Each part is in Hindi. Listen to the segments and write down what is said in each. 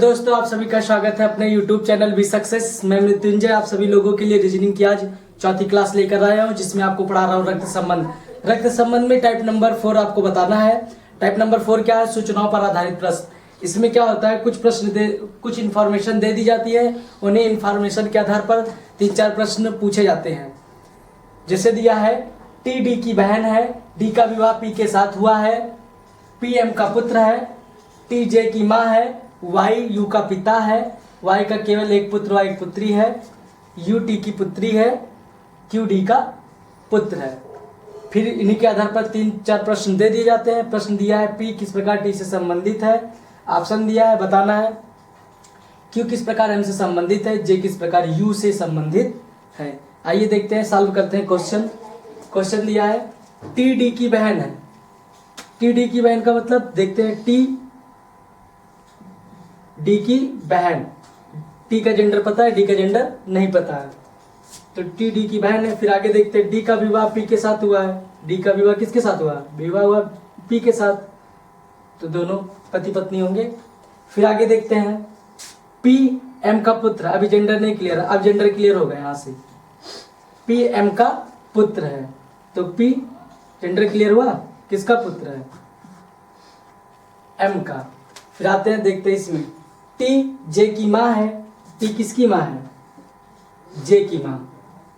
दोस्तों, आप सभी का स्वागत है अपने YouTube चैनल बी सक्सेस। मैं मृत्युंजय आप सभी लोगों के लिए रीजनिंग की आज चौथी क्लास लेकर आया हूं, जिसमें आपको पढ़ा रहा हूं रक्त संबंध। रक्त संबंध में टाइप नंबर 4 आपको बताना है। टाइप नंबर 4 क्या है? सूचनाओं पर आधारित प्रश्न। इसमें क्या होता है, कुछ इन्फॉर्मेशन दे दी जाती है, उन्हें इन्फॉर्मेशन के आधार पर 3-4 प्रश्न पूछे जाते हैं। जैसे दिया है, टी डी की बहन है, डी का विवाह पी के साथ हुआ है, पी एम का पुत्र है, टी जे की माँ है, वाई यू का पिता है, वाई का केवल एक पुत्र व एक पुत्री है, यू टी की पुत्री है, क्यू डी का पुत्र है। फिर इन्हीं के आधार पर 3-4 प्रश्न दे दिए जाते हैं। प्रश्न दिया है, पी किस प्रकार टी से संबंधित है, ऑप्शन दिया है, बताना है। क्यू किस प्रकार एम से संबंधित है, जे किस प्रकार यू से संबंधित है। आइए देखते हैं, सॉल्व करते हैं क्वेश्चन। क्वेश्चन दिया है, टी डी की बहन है। टी डी की बहन का मतलब देखते हैं, टी डी की बहन। टी का जेंडर पता है, डी का जेंडर नहीं पता है, तो टी डी की बहन है। फिर आगे देखते हैं, डी का विवाह पी के साथ हुआ है। डी का विवाह किसके साथ हुआ? विवाह हुआ पी के साथ, तो दोनों पति पत्नी होंगे। फिर आगे देखते हैं, पी एम का पुत्र, अभी जेंडर नहीं क्लियर है, अब जेंडर क्लियर हो गया। यहाँ से पी एम का पुत्र है, तो पी जेंडर क्लियर हुआ, किसका पुत्र है? एम का। फिर आते हैं, देखते हैं इसमें, टी जे की माँ है। टी किसकी माँ है? जे की माँ,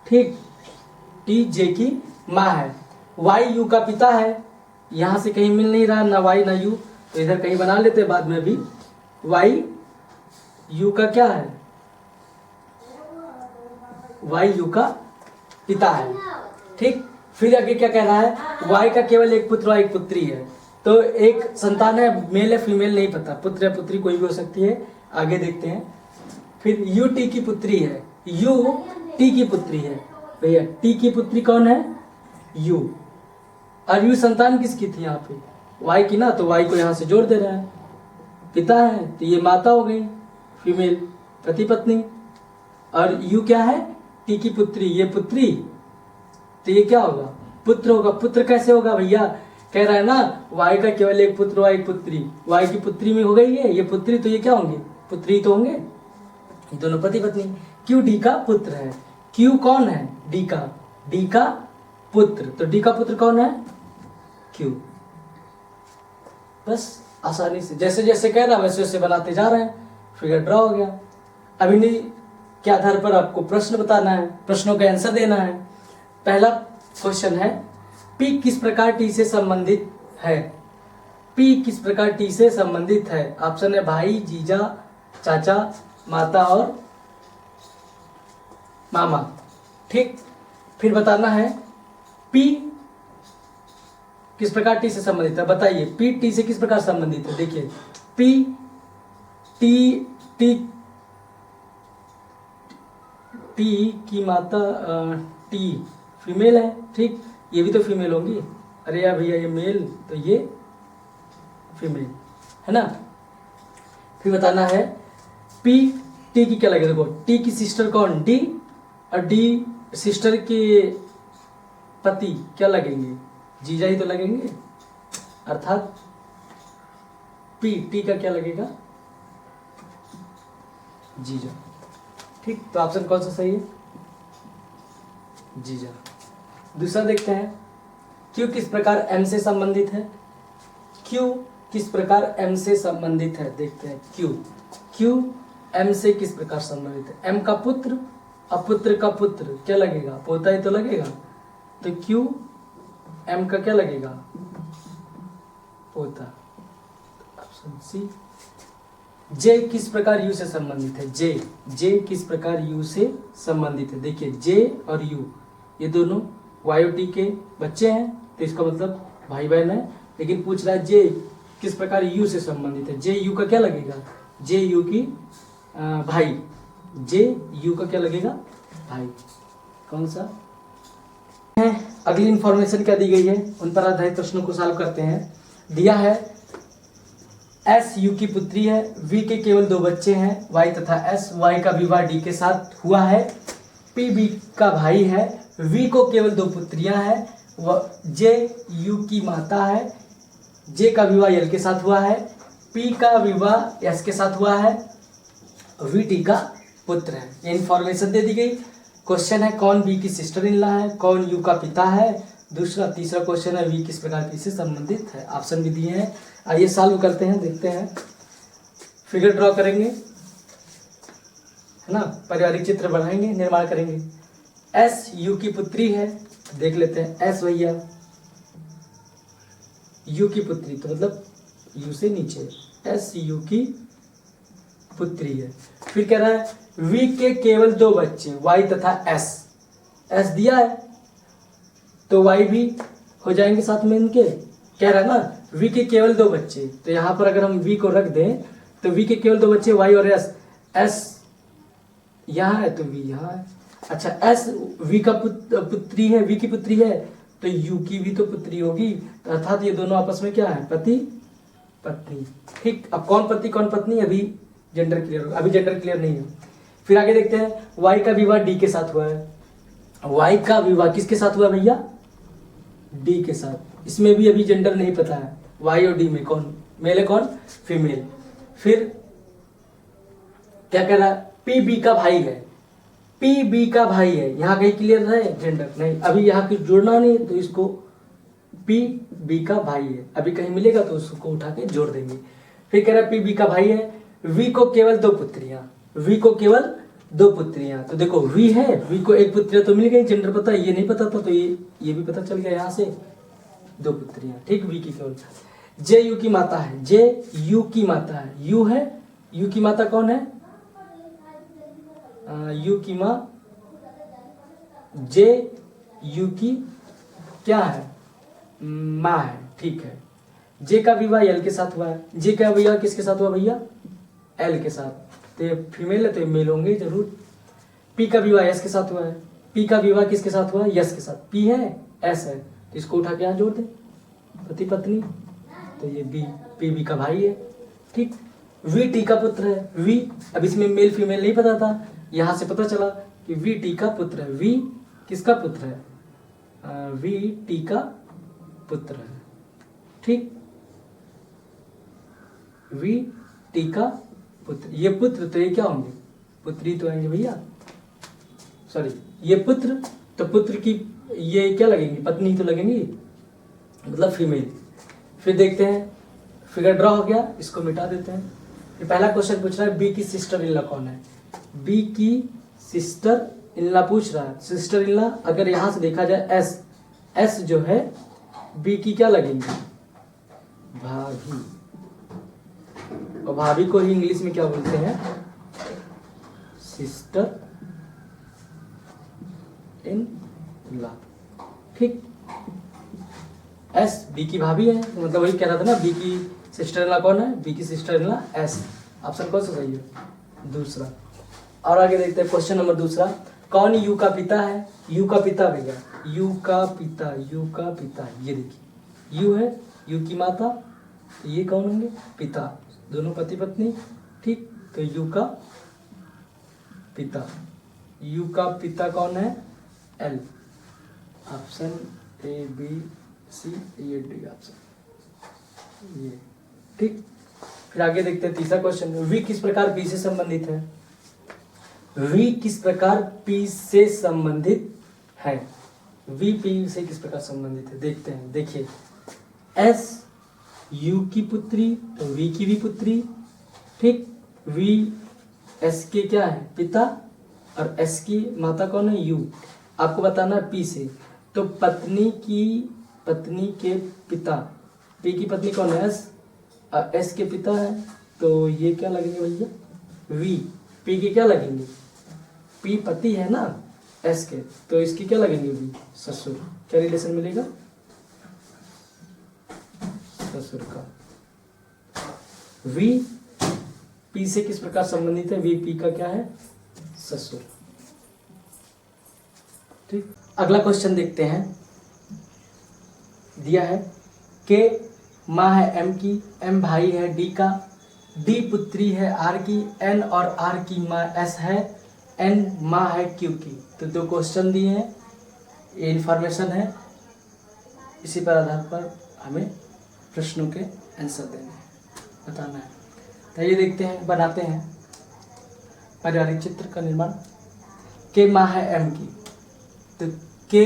ठीक। टी जे की माँ है। वाई यू का पिता है। यहाँ से कहीं मिल नहीं रहा, ना वाई ना यू, तो इधर कहीं बना लेते हैं बाद में भी। वाई यू का क्या है? वाई यू का पिता है, ठीक। फिर आगे क्या कह रहा है, वाई का केवल एक पुत्र व एक पुत्री है। तो एक संतान है, मेल है फीमेल नहीं पता, पुत्र या पुत्री कोई भी हो सकती है। आगे देखते हैं, फिर यू टी की पुत्री है। यू टी की पुत्री है। भैया टी की पुत्री कौन है? यू। और यू संतान किसकी थी यहाँ पे? वाई की ना, तो वाई को यहाँ से जोड़ दे रहा है। पिता है तो ये माता हो गई, फीमेल, पति पत्नी। और यू क्या है? टी की पुत्री, ये पुत्री, तो ये क्या होगा? पुत्र होगा। पुत्र कैसे होगा भैया? कह रहा है ना, वाई का केवल एक पुत्र व एक पुत्री। वाई की पुत्री में हो गई है ये पुत्री, तो ये क्या होंगे? पुत्री तो होंगे, ये दोनों पति पत्नी। क्यू डी का पुत्र है। क्यू कौन है? डी का। डी का पुत्र, तो डी का पुत्र कौन है? क्यू। बस आसानी से जैसे जैसे कह रहा वैसे वैसे बनाते जा रहे हैं, फिगर ड्रॉ हो गया। अब इन्हीं के आधार पर आपको प्रश्न बताना है, प्रश्नों का आंसर देना है। पहला क्वेश्चन है, पी किस प्रकार टी से संबंधित है? पी किस प्रकार टी से संबंधित है? ऑप्शन है भाई, जीजा, चाचा, माता और मामा, ठीक। फिर बताना है, पी किस प्रकार टी से संबंधित है, बताइए। पी टी से किस प्रकार संबंधित है? देखिए, पी टी टी टी की माता टी फीमेल है, ठीक। ये भी तो फीमेल होंगी। अरे यार भैया, ये मेल तो ये फीमेल है ना। फिर बताना है, पी टी की क्या लगेगा? देखो, टी की सिस्टर कौन? डी। और डी सिस्टर के पति क्या लगेंगे? जीजा ही तो लगेंगे, अर्थात पी टी का क्या लगेगा? जीजा, ठीक। तो ऑप्शन कौन सा सही है? जीजा। दूसरा देखते हैं, क्यू किस प्रकार एम से संबंधित है? क्यू किस प्रकार एम से संबंधित है? देखते हैं, क्यू एम से किस प्रकार संबंधित है? एम का पुत्र, अपुत्र का पुत्र क्या लगेगा? पोता ही तो लगेगा, तो क्यू एम का क्या लगेगा? पोता, ऑप्शन सी। जे किस प्रकार यू से संबंधित है? जे किस प्रकार यू से संबंधित है? देखिए, जे और यू ये दोनों वाई के बच्चे हैं, तो इसका मतलब भाई बहन है। लेकिन पूछ रहा है जे किस प्रकार यू से संबंधित है। जे यू का क्या लगेगा? जे यू की भाई, जे यू का क्या लगेगा? भाई। कौन सा है? अगली इंफॉर्मेशन क्या दी गई है, उन पर आधारित प्रश्नों को सॉल्व करते हैं। दिया है, एस यू की पुत्री है, वी के केवल 2 बच्चे हैं, वाई तथा एस। वाई का विवाह डी के साथ हुआ है, पी बी का भाई है, वी को केवल 2 पुत्रियां हैं, जे यू की माता है, जे का विवाह एल के साथ हुआ है, पी का विवाह एस के साथ हुआ है, वी टी का पुत्र है। ये इन्फॉर्मेशन दे दी गई। क्वेश्चन है कौन वी की सिस्टर इन लॉ है, कौन यू का पिता है। दूसरा तीसरा क्वेश्चन है वी किस प्रकार पी से संबंधित है। ऑप्शन भी दिए हैं। आइए सॉल्व करते हैं, देखते हैं। फिगर ड्रॉ करेंगे, है ना, पारिवारिक चित्र बनाएंगे, निर्माण करेंगे। एस यू की पुत्री है, देख लेते हैं। एस भैया यू की पुत्री, तो मतलब यू से नीचे एस यू की पुत्री है। फिर कह रहा है वी के केवल दो बच्चे वाई तथा एस। एस दिया है तो वाई भी हो जाएंगे साथ में इनके। कह रहा है ना वी के केवल दो बच्चे, तो यहाँ पर अगर हम वी को रख दें तो वी के केवल दो बच्चे वाई और एस। एस यहाँ है तो वी यहाँ है। अच्छा एस वी का पुत्री है, वी की पुत्री है, तो यू की भी तो पुत्री होगी, तो अर्थात ये दोनों आपस में क्या है, पति पत्नी। ठीक, अब कौन पति कौन पत्नी अभी जेंडर क्लियर होगा, अभी जेंडर क्लियर नहीं है। फिर आगे देखते हैं वाई का विवाह डी के साथ हुआ है। वाई का विवाह किसके साथ हुआ भैया, डी के साथ। इसमें भी अभी जेंडर नहीं पता है, वाई और डी में कौन मेल है कौन फीमेल। फिर क्या कह रहा है पी बी का भाई है, पी बी का भाई है, यहाँ कहीं क्लियर है जेंडर नहीं, अभी यहाँ कुछ जोड़ना नहीं, तो इसको पी बी का भाई है, अभी कहीं मिलेगा तो उसको उठा के जोड़ देंगे। फिर कह रहा है पी बी का भाई है, वी को केवल दो पुत्रियां, वी को केवल दो पुत्रियां, तो देखो वी है, वी को एक पुत्रिया तो मिल गई, जेंडर पता है, ये नहीं पता था तो ये भी पता चल गया यहाँ से, दो पुत्रियां। ठीक, वी की केवल। जे यू की माता है, जे यू की माता है, यू है, यू की माता कौन है, यू की माँ जे यू की क्या है, माँ है। ठीक है, जे का विवाह एल के साथ हुआ है, जे का विवाह किसके साथ हुआ भैया, एल के साथ, तो ये फीमेल है तो ये मेल होंगे जरूर। पी का विवाह एस के साथ हुआ है, पी का विवाह किसके साथ हुआ है, यस के साथ, पी है एस है, तो इसको उठा के यहाँ जोड़ दें, पति पत्नी, तो ये बी पी बी का भाई है। ठीक, वी टी का पुत्र है, वी, अब इसमें मेल फीमेल नहीं पता था, यहाँ से पता चला कि वी टी का पुत्र है। वी किसका पुत्र है, वी टी का पुत्र है। ठीक, वी टी का पुत्र, ये पुत्र तो ये क्या होंगे, पुत्री तो आएंगे भैया, सॉरी ये पुत्र, तो पुत्र की ये क्या लगेंगी, पत्नी तो लगेंगी, मतलब फीमेल। फिर देखते हैं फिगर ड्रॉ हो गया, इसको मिटा देते हैं। फिर पहला क्वेश्चन पूछ रहा है बी की सिस्टर इन लॉ कौन है, बी की सिस्टर इन लॉ पूछ रहा है। सिस्टर इन लॉ अगर यहां से देखा जाए एस, एस जो है बी की क्या लगेंगी, भाभी, और भाभी को ही इंग्लिश में क्या बोलते हैं, सिस्टर इन लॉ। ठीक, एस बी की भाभी है, तो मतलब वही कह रहा था ना बी की सिस्टर इन लॉ कौन है, बी की sister in law S. Option कौन सा सही है, दूसरा। और आगे देखते हैं क्वेश्चन नंबर दूसरा, कौन यू का पिता है, यू का पिता भैया, यू का पिता, यू का पिता, ये देखिए यू है, यू की माता, तो ये कौन होंगे, पिता, दोनों पति पत्नी। ठीक, तो यू का पिता, यू का पिता कौन है, L. Option A B C, ये डी ऑप्शन ये। ठीक, फिर आगे देखते हैं तीसरा क्वेश्चन, वी किस प्रकार पी से संबंधित है, वी किस प्रकार पी से संबंधित है, वी पी से किस प्रकार संबंधित है, देखते हैं। देखिए एस यू की पुत्री, तो वी की भी पुत्री। ठीक, वी एस के क्या है, पिता, और एस की माता कौन है, यू। आपको बताना है पी से, तो पत्नी के पिता, पी की पत्नी कौन है, एस, और एस के पिता है, तो ये क्या लगेंगे भैया, वी। पी के क्या लगेंगे, पी पति है ना एस के, तो इसकी क्या लगेंगे, वी ससुर। क्या रिलेशन मिलेगा, ससुर का। वी पी से किस प्रकार संबंधित है, वी पी का क्या है, ससुर। ठीक, अगला क्वेश्चन देखते हैं। दिया है के माँ है एम की, एम भाई है डी का, डी पुत्री है आर की, एन और आर की माँ एस है, एन माँ है क्यू की। तो दो क्वेश्चन दिए हैं, ये इन्फॉर्मेशन है, इसी पर आधार पर हमें प्रश्नों के आंसर देने हैं, बताना है। तो ये देखते हैं, बनाते हैं। पारिवारिक चित्र का निर्माण। के माँ है एम की, तो के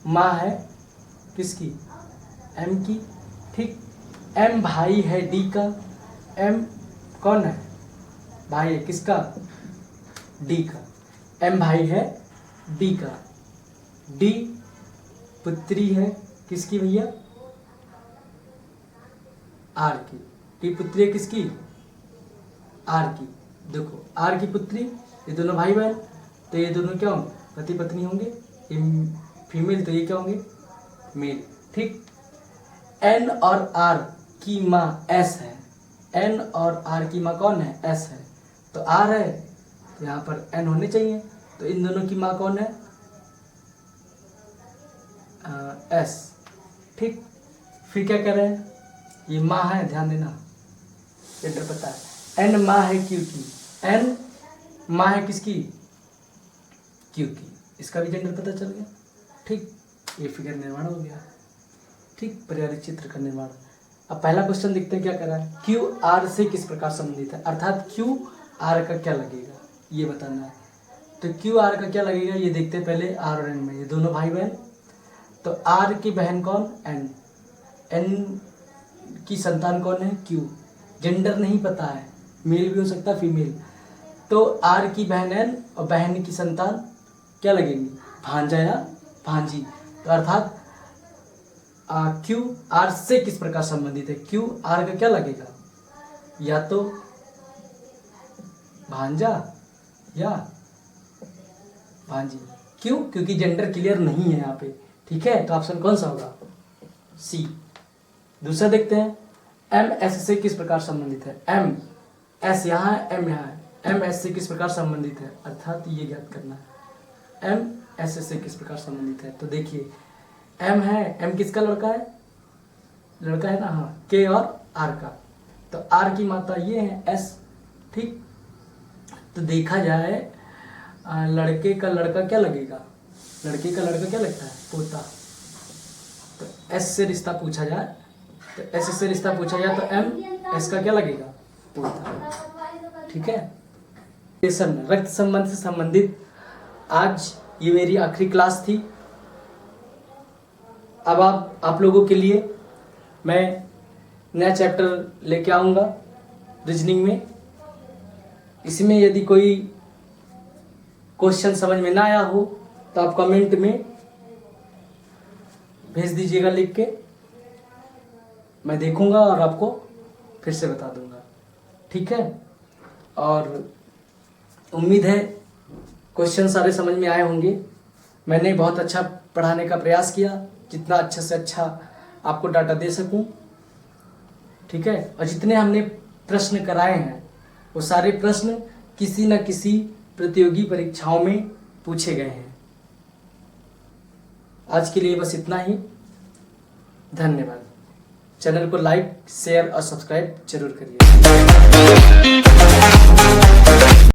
माँ है किसकी, एम की। ठीक, एम भाई है डी का, एम कौन है, भाई है किसका, डी का। एम भाई है डी का, डी पुत्री है किसकी भैया, आर की। डी पुत्री है किसकी, आर की। देखो आर की पुत्री, ये दोनों भाई बहन, तो ये दोनों क्या होंगे, पति पत्नी होंगे। ये फीमेल तो ये क्या होंगे, मेल। ठीक, एन और आर की माँ एस है, एन और आर की माँ कौन है, एस है। तो आर है तो यहाँ पर एन होने चाहिए, तो इन दोनों की माँ कौन है, एस। ठीक, फिर क्या कर रहे हैं, ये माँ है, ध्यान देना, जेंडर पता है। एन माँ है क्यू की, एन माँ है किसकी, क्यू की, इसका भी जेंडर पता चल गया। ठीक, ये फिगर निर्माण हो गया। ठीक, पारिवारिक चित्र का निर्माण। अब पहला क्वेश्चन देखते हैं क्या कर रहा है, क्यू आर से किस प्रकार संबंधित है, अर्थात क्यू आर का क्या लगेगा ये बताना है। तो क्यू आर का क्या लगेगा ये देखते हैं पहले। आर और एन में ये दोनों भाई बहन, तो आर की बहन कौन, एन, एन की संतान कौन है, क्यू। जेंडर नहीं पता है, मेल भी हो सकता है फीमेल। तो आर की बहन एन और बहन की संतान क्या लगेगी, भांजा या भांजी। तो अर्थात क्यू आर से किस प्रकार संबंधित है, क्यू आर का क्या लगेगा, या तो भांजा या भांजी। क्यों, क्योंकि जेंडर क्लियर नहीं है यहाँ पे। ठीक है, तो ऑप्शन कौन सा होगा, सी। दूसरा देखते हैं, एम एस से किस प्रकार संबंधित है, एम एस यहाँ है, एम यहाँ है, एम एस से किस प्रकार संबंधित है, अर्थात ये ज्ञात करना है एम एस से किस प्रकार संबंधित है। तो देखिए एम है, एम किसका लड़का है, लड़का है ना, हाँ, के और आर का। तो आर की माता ये है एस। ठीक, तो देखा जाए लड़के का लड़का क्या लगेगा, लड़के का लड़का क्या लगता है, पोता। तो एस से रिश्ता पूछा जाए, तो एस से रिश्ता पूछा जाए तो एम एस का क्या लगेगा, पोता। ठीक है, रक्त संबंध से संबंधित आज ये मेरी आखिरी क्लास थी। अब आप लोगों के लिए मैं नया चैप्टर लेके आऊँगा रीजनिंग में। इसमें यदि कोई क्वेश्चन समझ में ना आया हो तो आप कमेंट में भेज दीजिएगा लिख के, मैं देखूंगा और आपको फिर से बता दूंगा। ठीक है, और उम्मीद है क्वेश्चन सारे समझ में आए होंगे। मैंने बहुत अच्छा पढ़ाने का प्रयास किया, जितना अच्छा से अच्छा आपको डाटा दे सकूं। ठीक है, और जितने हमने प्रश्न कराए हैं वो सारे प्रश्न किसी न किसी प्रतियोगी परीक्षाओं में पूछे गए हैं। आज के लिए बस इतना ही, धन्यवाद। चैनल को लाइक, शेयर और सब्सक्राइब जरूर करिए।